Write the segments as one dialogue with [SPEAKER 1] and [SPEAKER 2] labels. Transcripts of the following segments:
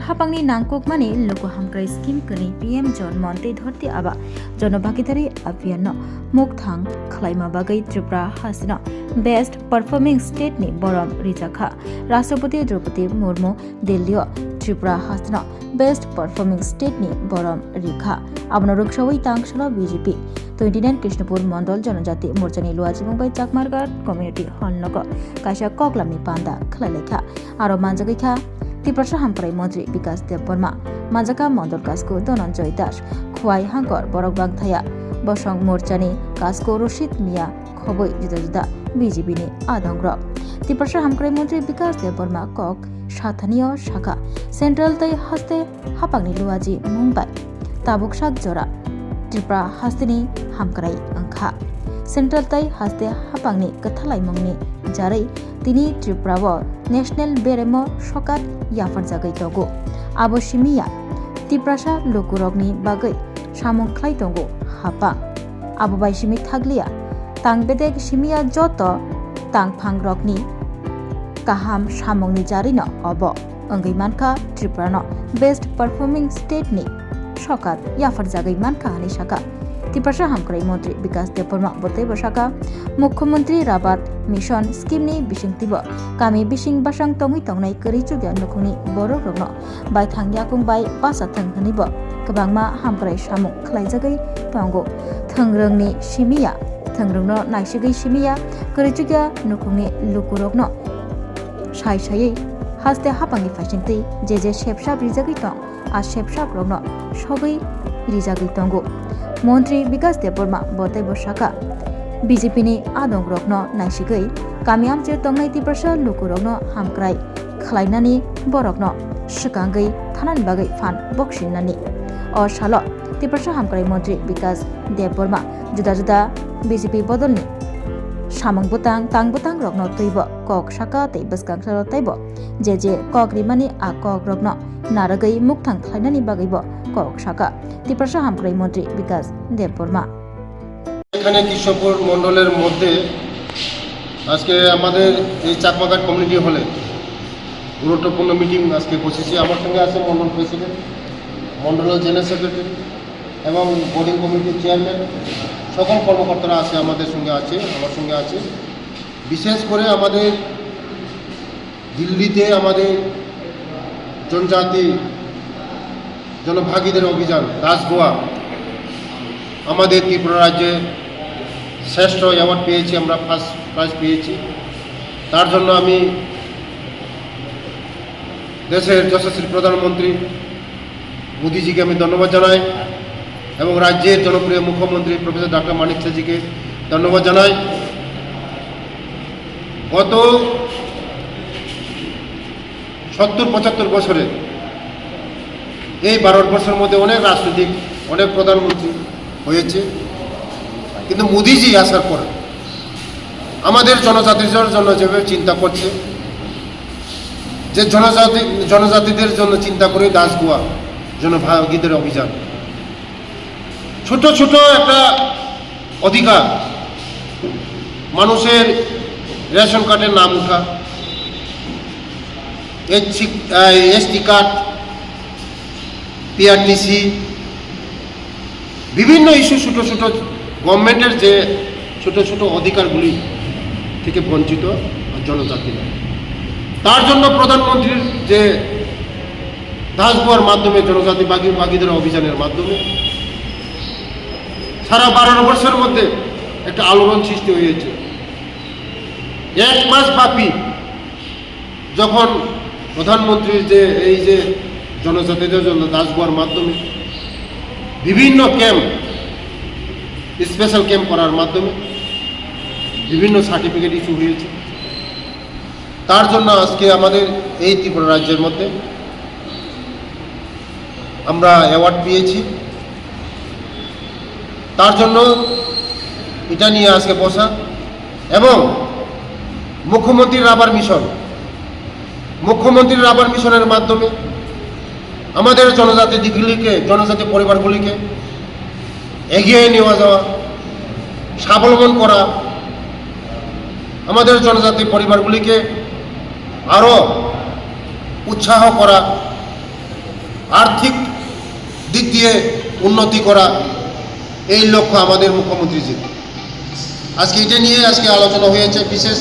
[SPEAKER 1] hapangni nangkokmani logo hamkrai scheme kani PM John Monte dhorti aba jonobhagidari abhiyan no mukthang khlaima bagai Tripura hasna Best Performing State ni borom rijakha Rashtrapati Draupadi Murmu Delhi Tripura hasna Best Performing State ni borom rikha abno rukshawi tangshala BJP 29 Krishnapur Mondol Janajati Morchani Luaji Mumbai Chakmargar Community Hall Nogo Kaisha Koklamni Panda Khlalekha Aro Manjagikha Tripura Hamkrai Mantri Vikas Debbarma Manjaka Mondol Kasko Dhananjay Das Khwai Hangkor Borok Bangthaya Bosong Morchani Kasko Roshid Mia Khoboi Juda Juda BJP ni Adongrok Tripura Hamkrai Mantri Vikas Debbarma Kok Shathaniyo Shaka Central Tai Haste Hapangni Luaji Mumbai Tabuk Shak Jora Tripura Hastini Hamkrai Angkha Central Tai Haste Hapangni Kathalai Mangni Jarai Tini Tripura wo National Beremo Shokat Yafar Jagai Togo Abo Shimiya Tripura Lokurogni Bagai Samung Khlai Togo Hapa Abo Bai Shimi Thaglia Tang Bedek Shimiya Joto Tang Phangrokni Kaham Samungni Jari no Obo Angai Manka Tripura no Best Performing State ni Shokat Yafar Jagai Manka Hani Shaka Tripura Hamkrai Mantri Vikas Debbarma Botai Bashaka Mukhyamantri Rabat Mission Scheme ni Bisingtibo Kami Bising Basang Tongi Tongnai Kari Chugya Nukhungni Borok Rokno Bai Thangyakung Bai Pasathang Hanibo Kabangma Hamkrai Samung Khlaijagai Tongo Thangrangni Shimiya Thangrangno Naisigei Shimiya Kari Chugya Nukhungni Lukurokno Sai Sai Haste Hapangi Fasingti Jeje Shepsha Rijagai Tong A Shepsha Rokno Shogai Rijagai Tongo Mantri Vikas Debbarma Botai Bashaka BJP ni Adongrokno Naisigei Kamiam Je Tongnai Tripura Lukurokno Hamkrai Khlainani Borokno Shikangai Thanan Bagai Fan Bokshinani O Shalo Tripura Hamkrai Mantri Vikas Debbarma Juda Juda BJP Bodolni Samung Butang Tang Butang Rokno Tuibo Kok Shaka Tei Baskang Salo Taibo Jeje Kok Rimani A Kok Rokno Naragai Mukthang Khlainani Bagaibo Kok Shaka Tripura Hamkrai Mantri Vikas Debbarma
[SPEAKER 2] এখানে কৃষ্ণপুর মণ্ডলের মধ্যে আজকে আমাদের এই Chakmaghat community হলে গুরুত্বপূর্ণ meeting আজকে বসেছি। আমার সঙ্গে আছে মণ্ডল প্রেসিডেন্ট, মণ্ডলের জেনারেল সেক্রেটারি এবং বোর্ডিং কমিটির চেয়ারম্যান, সকল কর্মকর্তারা আছে আমাদের সঙ্গে আছে, আমার সঙ্গে আছে। বিশেষ করে আমাদের দিল্লিতে আমাদের জনজাতি জনভাগীদের অভিযান দাসগোয়া আমাদের ত্রিপুরা রাজ্যে শ্রেষ্ঠ অ্যাওয়ার্ড পেয়েছি, আমরা ফার্স্ট প্রাইজ পেয়েছি। তার জন্য আমি দেশের যশস্বী প্রধানমন্ত্রী মোদিজিকে আমি ধন্যবাদ জানাই এবং রাজ্যের জনপ্রিয় মুখ্যমন্ত্রী প্রফেসর ডক্টর মানিক সাহাজিকে ধন্যবাদ জানাই। গত 70-75 বছরে এই ভারতবর্ষের মধ্যে অনেক রাজনৈতিক অনেক প্রধানমন্ত্রী হয়েছে, কিন্তু মোদিজি আসার পর আমাদের জনজাতির জন্য যেভাবে চিন্তা করছে, যে জনজাতিদের জন্য চিন্তা করে দাসগোয়া জনভাগীদের অভিযান, ছোট ছোট একটা অধিকার, মানুষের রেশন কার্ডের নাম উঠা, এসটি কার্ড, পিআরটিসি, বিভিন্ন ইস্যু ছোট ছোট গভর্নমেন্টের যে ছোট ছোট অধিকারগুলি থেকে বঞ্চিত জনজাতিরা, তার জন্য প্রধানমন্ত্রীর যে দাসগোয়ার মাধ্যমে জনজাতি ভাগীদের অভিযানের মাধ্যমে সারা ভারতবর্ষের মধ্যে একটা আলোড়ন সৃষ্টি হয়েছে। 1 মাস ব্যাপী যখন প্রধানমন্ত্রীর যে এই যে জনজাতিদের জন্য দাসগোয়ার মাধ্যমে বিভিন্ন ক্যাম্প, স্পেশাল ক্যাম্প করার মাধ্যমে বিভিন্ন সার্টিফিকেট ইস্যু হয়েছে। তার জন্য আজকে আমাদের এই ত্রিপুরা রাজ্যের মধ্যে আমরা অ্যাওয়ার্ড পেয়েছি। তার জন্য এটা নিয়ে আজকে বসা এবং মুখ্যমন্ত্রীর রাবার মিশনের মাধ্যমে আমাদের জনজাতি পরিবারগুলিকে এগিয়ে নিয়ে যাওয়া, স্বাবলম্বন করা, আমাদের জনজাতি পরিবারগুলিকে আরও উৎসাহ করা, আর্থিক দিক দিয়ে উন্নতি করা, এই লক্ষ্য আমাদের মুখ্যমন্ত্রীজির। আজকে এটা নিয়ে আজকে আলোচনা হয়েছে, বিশেষ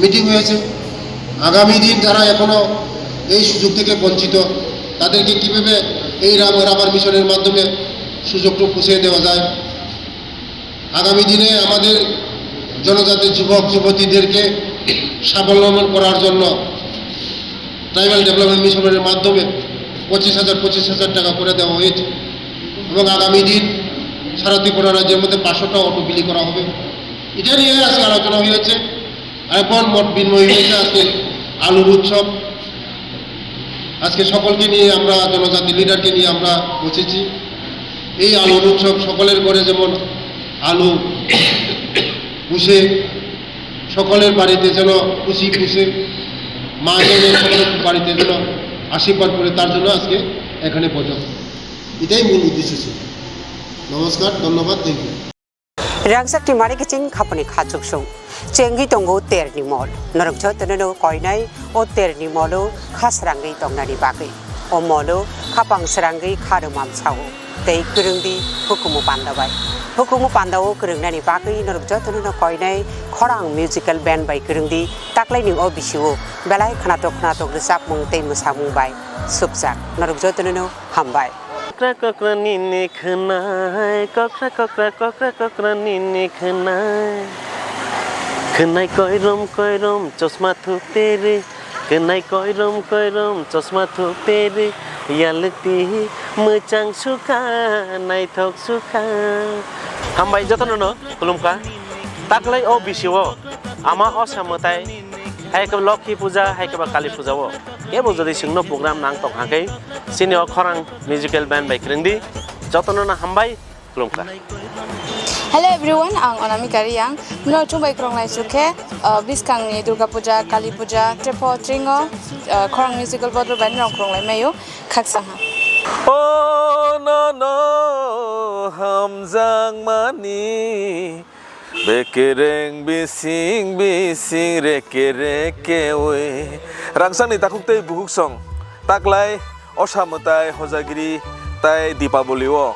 [SPEAKER 2] মিটিং হয়েছে। আগামী দিন যারা এখনও এই সুযোগ থেকে বঞ্চিত, তাদেরকে কীভাবে এই রাবার মিশনের মাধ্যমে সুযোগটা পুষিয়ে দেওয়া যায়। আগামী দিনে আমাদের জনজাতির যুবক যুবতীদেরকে স্বাবলম্বন করার জন্য ট্রাইবাল ডেভেলপমেন্ট মিশনের মাধ্যমে 25,000 টাকা করে দেওয়া হয়েছে, এবং আগামী দিন সারা ত্রিপুরা রাজ্যের মধ্যে 500টা অটো বিলি করা হবে। এটা নিয়ে আজকে আলোচনা হয়েছে, এখন মত বিনিময় হয়েছে। আজকে আলুর উৎসব, আজকে সকলকে নিয়ে আমরা জনজাতি লিডারকে নিয়ে আমরা বসেছি। এই আলুর উৎসব সকলের ঘরে যেমন আলু পুষে, সকলের বাড়িতে যেন খুশি পুষে, মা যেন সকলের বাড়িতে যেন আশীর্বাদ করে, তার জন্য আজকে এখানে বৈঠক। এটাই মূল উদ্দেশ্য ছিল। নমস্কার, ধন্যবাদ, থ্যাংক ইউ।
[SPEAKER 3] রাংসাকটি মারিকিচিং খাপনি খাচুকসং চেঙ্গি তঙ্গো তেরনি মল নরকঝ তননো কয়নাই ও তেরনি মলো খাসরাঙ্গি তংনানি বাগৈ ও মলো খাপাং সরাঙ্গি খারুমাম সাও tei kerengdi hukumu pandabai hukumu pandawo kerengnani bagui norokjo tonono koinai khorang musical band bai kerengdi taklai ning o bisiwo belai khanatok resap mung tei musamung bai subjak norokjo tonono hambai
[SPEAKER 4] kokra nini khnai kokra nini khnai khnai koirom chosma thu tere khnai koirom chosma thu tere yalti mechang suka nai thok suka hambai jotono kulumka taklai o bisiwo ama osamotai hai ka lokhi puja hai ka kali puja wo ebo jodi singno program nang tok hakai senior khorang musical band by krengdi jotono na hambai kulumka.
[SPEAKER 5] Hello everyone, ang Anamika Riyang. Mula chumbai kronglai sukhe biskang ni Durga Puja, Kali Puja, Trepo Tringo, khorang musical bodro band rong kronglai mayo khaksang ha.
[SPEAKER 4] Oh no hamjang mani bekereng bising reke we rangsang ni takuk tei buhuk song taklai osamutai hojagiri tai dipaboli wo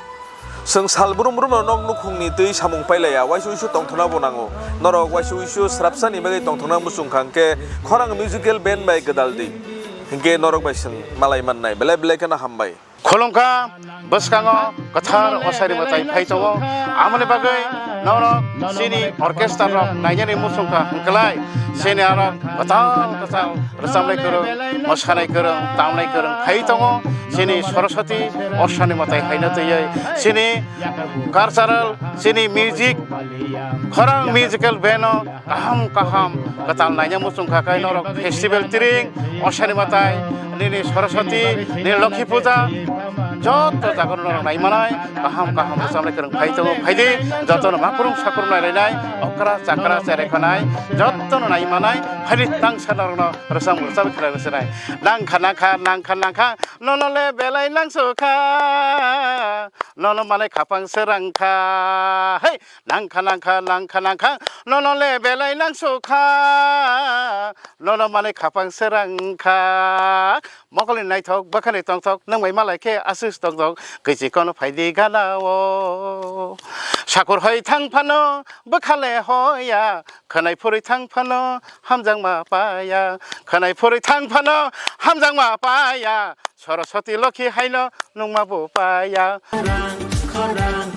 [SPEAKER 4] seng salbrum nok nukhungni tei samung pailaya waisu tongthona bonango norok waisu srapsani bagai tongthona musung khangke khorang musical band bai gadaldi hingke norok bai seng malai mannai belai kana hambai
[SPEAKER 6] Kolongka baskango kathar osari matai phaitowo amane bagai norok sini orchestra rok naijani musungka hangklai sini arok katal rasamlai korong mosanai korong tamlai korong phaitowo sini Saraswati osani matai haina tei sini cultural sini music khorang musical band kaham katal naija musungka kai norok festival tiring osani matai nini Saraswati ni Lokhi Puja joto jagono nai manai kaham samle kereng phaidi joto makurung sakurung nai okra chakra chere khanai joto nai manai phaidi tang sanarno rasam ursam khara serai nang khana nonole belai nang sokha nono mane khapang serangkha hey nang khana nonole belai nang sokha nono mane khapang serangkha mokali nai thok bakhani tong thok nang mai malai ke asus tong thok kisi kono phaidi galao sakur hoi thang phano bakhale hoya khanai phuri thang phano hamjang ma paya khanai phuri thang phano hamjang ma paya Saraswati Lokhi haino nungma bo paya khorang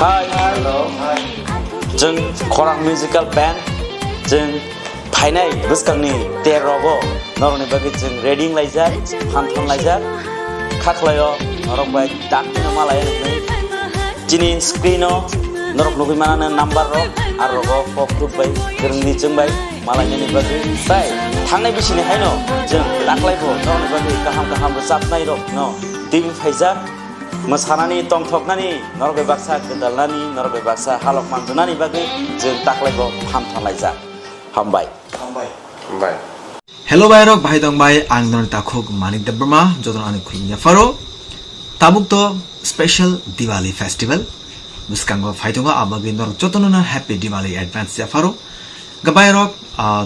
[SPEAKER 7] Hi, hello. Jeng khorang musical band jeng phainai buskangni terobo noroni bagi jeng reading laijak hanthon laijak khaklayo norok bai dakno malaya nei jini screeno norok nugui manana number ro arrogo pokut bai gerngni jeng bai malanya ni bagi sai thangnai bisini haino jeng daklaibo noroni bagi kaham sapnai ro no tim phaijak mosanani tongthoknani norbai baksa gedalnani norbai baksa halok manjunani bagi jeng taklaibo hamthanlaijak hambai
[SPEAKER 8] Hello Bayrok Bhai Dong Bhai ang non takhuk Manik Debrma jodon ani khulnya faro tabuk to special Diwali festival muskango phaitonga abagi nor jotonona happy Diwali advance ya faro gabai rok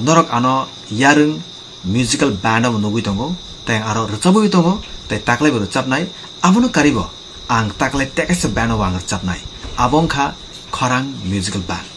[SPEAKER 8] norok ano yarung musical band am nugui tongo teng aro rechabui tongo tei taklai bo rechabnai abono karibo ang taklai tekase band o ang rechabnai abongkha khorang musical band